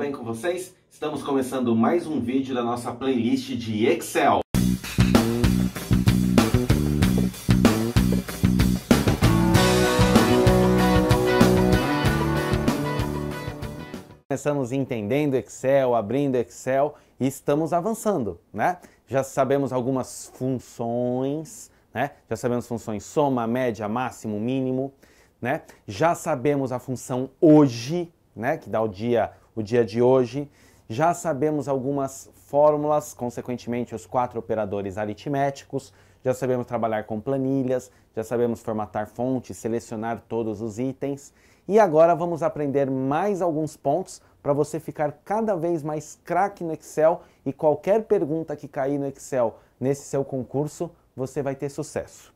bem com vocês? Estamos começando mais um vídeo da nossa playlist de Excel. Começamos entendendo Excel, abrindo Excel e estamos avançando, né? Já sabemos algumas funções, né? Já sabemos funções soma, média, máximo, mínimo, né? Já sabemos a função hoje, né? Que dá o dia de hoje. Já sabemos algumas fórmulas, consequentemente os 4 operadores aritméticos. Já sabemos trabalhar com planilhas, já sabemos formatar fontes, selecionar todos os itens. E agora vamos aprender mais alguns pontos para você ficar cada vez mais craque no Excel e qualquer pergunta que cair no Excel nesse seu concurso, você vai ter sucesso.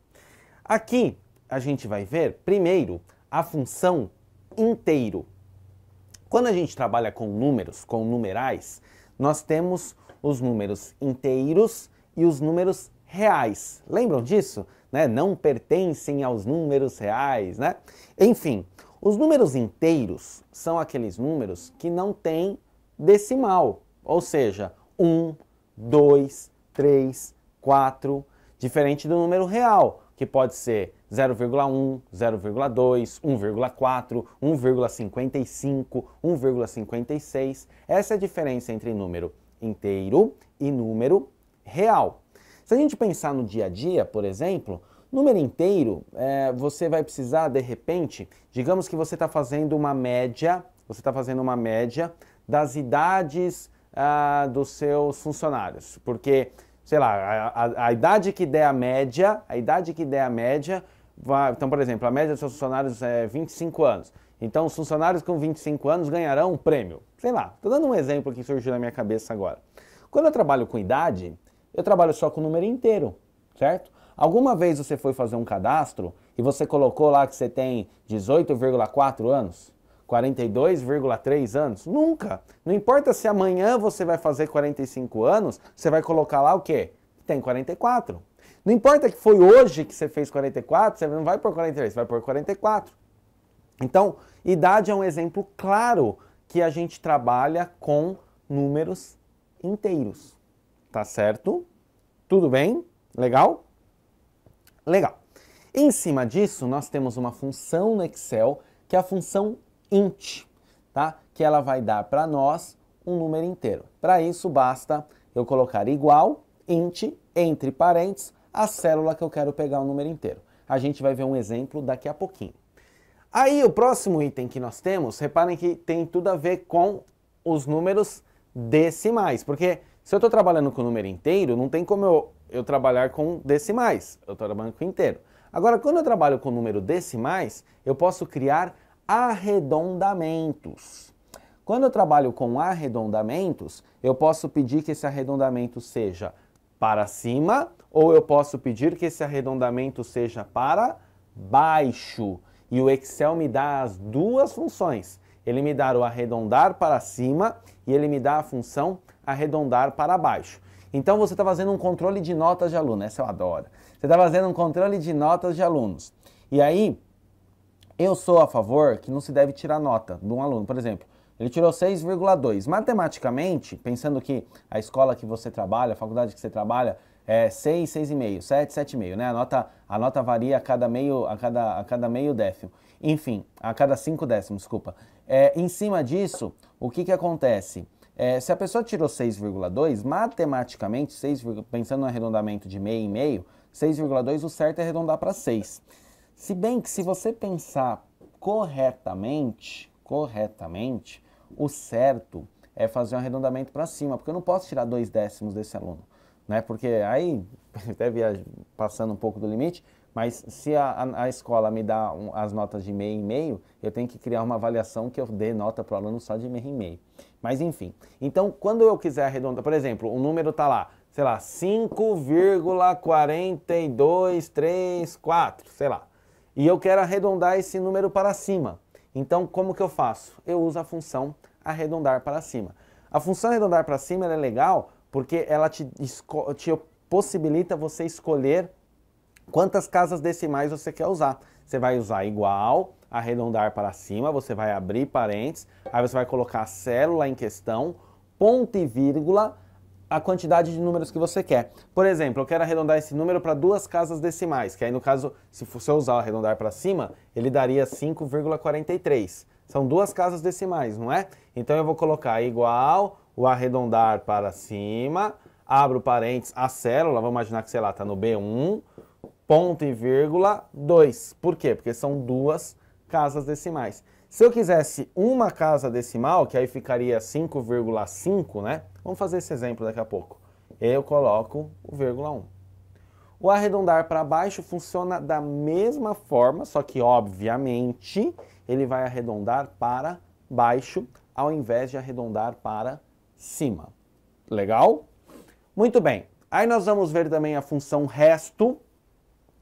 Aqui a gente vai ver, primeiro, a função inteiro. Quando a gente trabalha com números, com numerais, nós temos os números inteiros e os números reais. Lembram disso? Né? Não pertencem aos números reais, né? Enfim, os números inteiros são aqueles números que não têm decimal, ou seja, 1, 2, 3, 4, diferente do número real, que pode ser 0,1, 0,2, 1,4, 1,55, 1,56. Essa é a diferença entre número inteiro e número real. Se a gente pensar no dia a dia, por exemplo, número inteiro, você vai precisar, de repente, digamos que você está fazendo uma média, das idades dos seus funcionários, porque, sei lá, a idade que der a média, então, por exemplo, a média dos seus funcionários é 25 anos. Então, os funcionários com 25 anos ganharão um prêmio. Sei lá, estou dando um exemplo que surgiu na minha cabeça agora. Quando eu trabalho com idade, eu trabalho só com o número inteiro, certo? Alguma vez você foi fazer um cadastro e você colocou lá que você tem 18,4 anos? 42,3 anos? Nunca! Não importa se amanhã você vai fazer 45 anos, você vai colocar lá o quê? Tem 44. Não importa que foi hoje que você fez 44, você não vai por 43, você vai por 44. Então, idade é um exemplo claro que a gente trabalha com números inteiros. Tá certo? Tudo bem? Legal? Legal. Em cima disso, nós temos uma função no Excel, que é a função int, tá? Que ela vai dar para nós um número inteiro. Para isso, basta eu colocar igual, int, entre parênteses, a célula que eu quero pegar o número inteiro. A gente vai ver um exemplo daqui a pouquinho. Aí, o próximo item que nós temos, reparem que tem tudo a ver com os números decimais, porque se eu estou trabalhando com o número inteiro, não tem como eu trabalhar com decimais, eu estou trabalhando com inteiro. Agora, quando eu trabalho com número decimais, eu posso criar arredondamentos. Quando eu trabalho com arredondamentos, eu posso pedir que esse arredondamento seja para cima ou eu posso pedir que esse arredondamento seja para baixo. E o Excel me dá as duas funções. Ele me dá o arredondar para cima e ele me dá a função arredondar para baixo. Então você está fazendo um controle de notas de aluno, essa eu adoro. Você está fazendo um controle de notas de alunos. E aí, eu sou a favor que não se deve tirar nota de um aluno. Por exemplo, ele tirou 6,2. Matematicamente, pensando que a escola que você trabalha, a faculdade que você trabalha, é 6, 6,5, 7, 7,5, né? A nota varia a cada meio décimo. Enfim, a cada 5 décimos, desculpa. Em cima disso, o que acontece? Se a pessoa tirou 6,2, matematicamente, pensando no arredondamento de meio e meio, 6,2 o certo é arredondar para 6. Se bem que se você pensar corretamente, o certo é fazer um arredondamento para cima, porque eu não posso tirar 2 décimos desse aluno, né? Porque aí, até passando um pouco do limite, mas se a escola me dá as notas de meio e meio, eu tenho que criar uma avaliação que eu dê nota para o aluno só de meio e meio. Mas enfim, então quando eu quiser arredondar, por exemplo, o número está lá, sei lá, 5,4234, sei lá, e eu quero arredondar esse número para cima. Então como que eu faço? Eu uso a função arredondar para cima. A função arredondar para cima é legal porque ela te possibilita você escolher quantas casas decimais você quer usar. Você vai usar igual, arredondar para cima, você vai abrir parênteses, aí você vai colocar a célula em questão, ponto e vírgula, a quantidade de números que você quer. Por exemplo, eu quero arredondar esse número para 2 casas decimais, que aí no caso, se eu usar o arredondar para cima, ele daria 5,43. São 2 casas decimais, não é? Então eu vou colocar igual o arredondar para cima, abro parênteses, a célula, vamos imaginar que, sei lá, está no B1, ponto e vírgula 2. Por quê? Porque são 2 casas decimais. Se eu quisesse uma casa decimal, que aí ficaria 5,5, né? Vamos fazer esse exemplo daqui a pouco. Eu coloco o vírgula 1. O arredondar para baixo funciona da mesma forma, só que, obviamente, ele vai arredondar para baixo, ao invés de arredondar para cima. Legal? Muito bem. Aí nós vamos ver também a função resto.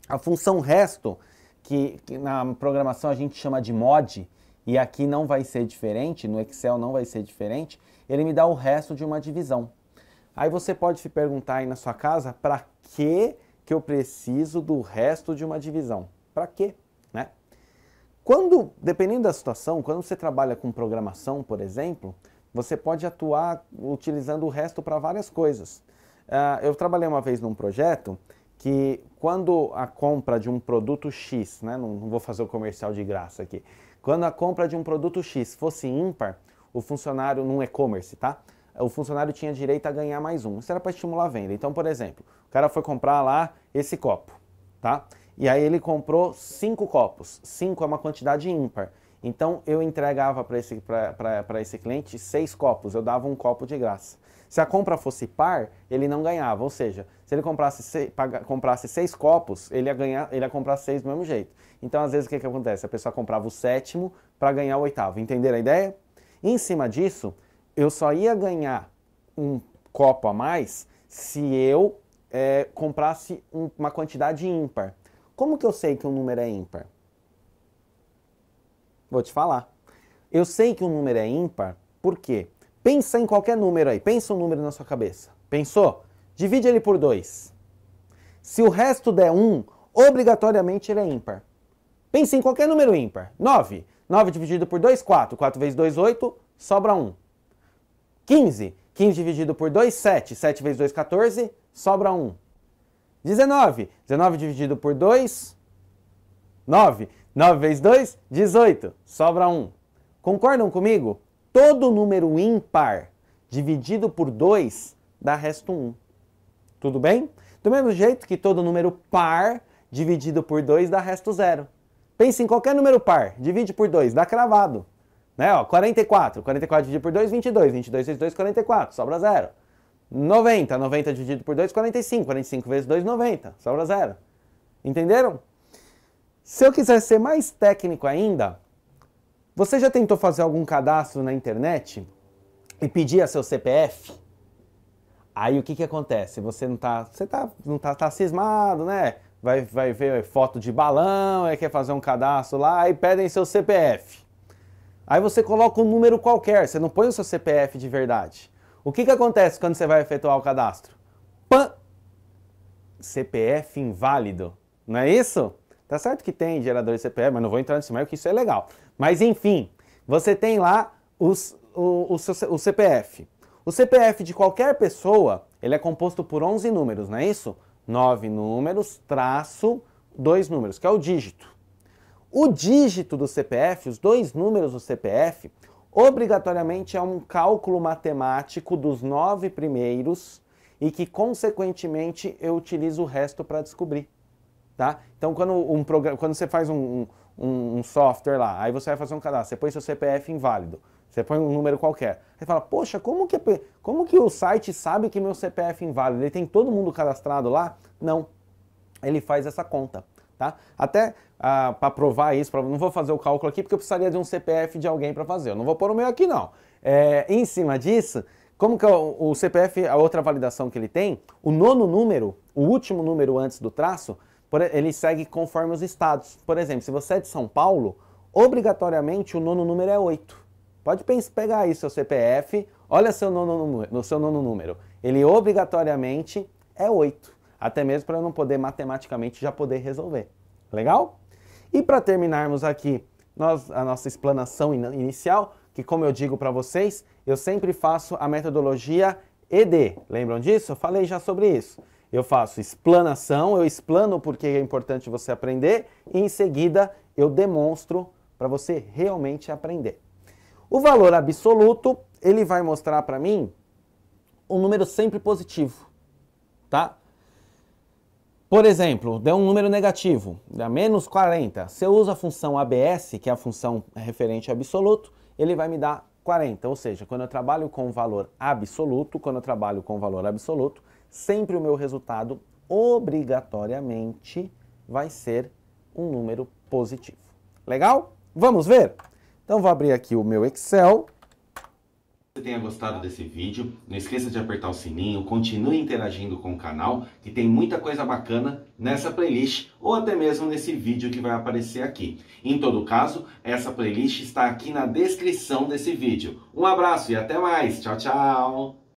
A função resto, que na programação a gente chama de mod, e aqui não vai ser diferente, no Excel não vai ser diferente, ele me dá o resto de uma divisão. Aí você pode se perguntar aí na sua casa, para que eu preciso do resto de uma divisão? Para quê? Né? Dependendo da situação, quando você trabalha com programação, por exemplo, você pode atuar utilizando o resto para várias coisas. Eu trabalhei uma vez num projeto que quando a compra de um produto X, né, não vou fazer o comercial de graça aqui, quando a compra de um produto X fosse ímpar, o funcionário, num e-commerce, tá? O funcionário tinha direito a ganhar mais um. Isso era para estimular a venda. Então, por exemplo, o cara foi comprar lá esse copo, tá? E aí ele comprou 5 copos. 5 é uma quantidade ímpar. Então, eu entregava para esse cliente 6 copos. Eu dava um copo de graça. Se a compra fosse par, ele não ganhava. Ou seja, se ele comprasse 6 copos, ele ia comprar 6 do mesmo jeito. Então, às vezes, o que acontece? A pessoa comprava o 7º para ganhar o 8º. Entenderam a ideia? E em cima disso, eu só ia ganhar um copo a mais se eu comprasse uma quantidade ímpar. Como que eu sei que um número é ímpar? Vou te falar. Eu sei que um número é ímpar, por quê? Pensa em qualquer número aí, pensa um número na sua cabeça. Pensou? Divide ele por 2. Se o resto der 1, obrigatoriamente ele é ímpar. Pense em qualquer número ímpar. 9. 9 dividido por 2, 4. 4 vezes 2, 8, sobra 1. 15. 15 dividido por 2, 7. 7 vezes 2, 14, sobra 1. 19. 19 dividido por 2, 9. 9 vezes 2, 18. Sobra 1. Concordam comigo? Todo número ímpar dividido por 2 dá resto 1. Tudo bem? Do mesmo jeito que todo número par dividido por 2 dá resto 0. Pense em qualquer número par, divide por 2, dá cravado. Né? Ó, 44. 44 dividido por 2, 22. 22 vezes 2, 44, sobra 0. 90. 90 dividido por 2, 45. 45 vezes 2, 90, sobra 0. Entenderam? Se eu quiser ser mais técnico ainda, você já tentou fazer algum cadastro na internet e pedir a seu CPF? Aí o que acontece? Você não tá cismado, né? Vai ver foto de balão, aí quer fazer um cadastro lá, aí pedem seu CPF. Aí você coloca um número qualquer, você não põe o seu CPF de verdade. O que acontece quando você vai efetuar o cadastro? Pã! CPF inválido, não é isso? Tá certo que tem gerador de CPF, mas não vou entrar nesse meio, que isso é legal. Mas enfim, você tem lá o CPF. O CPF de qualquer pessoa, ele é composto por 11 números, não é isso? 9 números, traço, 2 números, que é o dígito. O dígito do CPF, os 2 números do CPF, obrigatoriamente é um cálculo matemático dos 9 primeiros e que, consequentemente, eu utilizo o resto para descobrir. Tá? Então, quando você faz um software lá, aí você vai fazer um cadastro, você põe seu CPF inválido, você põe um número qualquer. Aí fala, poxa, como que o site sabe que meu CPF é inválido? Ele tem todo mundo cadastrado lá? Não. Ele faz essa conta. Tá? Até para provar isso, não vou fazer o cálculo aqui porque eu precisaria de um CPF de alguém para fazer. Eu não vou pôr o meu aqui não. Em cima disso, como que o CPF, a outra validação que ele tem, o 9º número, o último número antes do traço, ele segue conforme os estados. Por exemplo, se você é de São Paulo, obrigatoriamente o 9º número é 8. Pode pegar aí seu CPF, olha seu 9º número. Ele obrigatoriamente é 8. Até mesmo para eu não poder matematicamente já poder resolver. Legal? E para terminarmos aqui a nossa explanação inicial, que como eu digo para vocês, eu sempre faço a metodologia ED. Lembram disso? Eu falei já sobre isso. Eu faço explanação, eu explano porque é importante você aprender e em seguida eu demonstro para você realmente aprender. O valor absoluto, ele vai mostrar para mim um número sempre positivo, tá? Por exemplo, deu um número negativo, dá menos 40. Se eu uso a função ABS, que é a função referente a absoluto, ele vai me dar 40. Ou seja, quando eu trabalho com valor absoluto, sempre o meu resultado obrigatoriamente vai ser um número positivo. Legal? Vamos ver? Então vou abrir aqui o meu Excel. Se você tenha gostado desse vídeo, não esqueça de apertar o sininho, continue interagindo com o canal, que tem muita coisa bacana nessa playlist ou até mesmo nesse vídeo que vai aparecer aqui. Em todo caso, essa playlist está aqui na descrição desse vídeo. Um abraço e até mais. Tchau, tchau!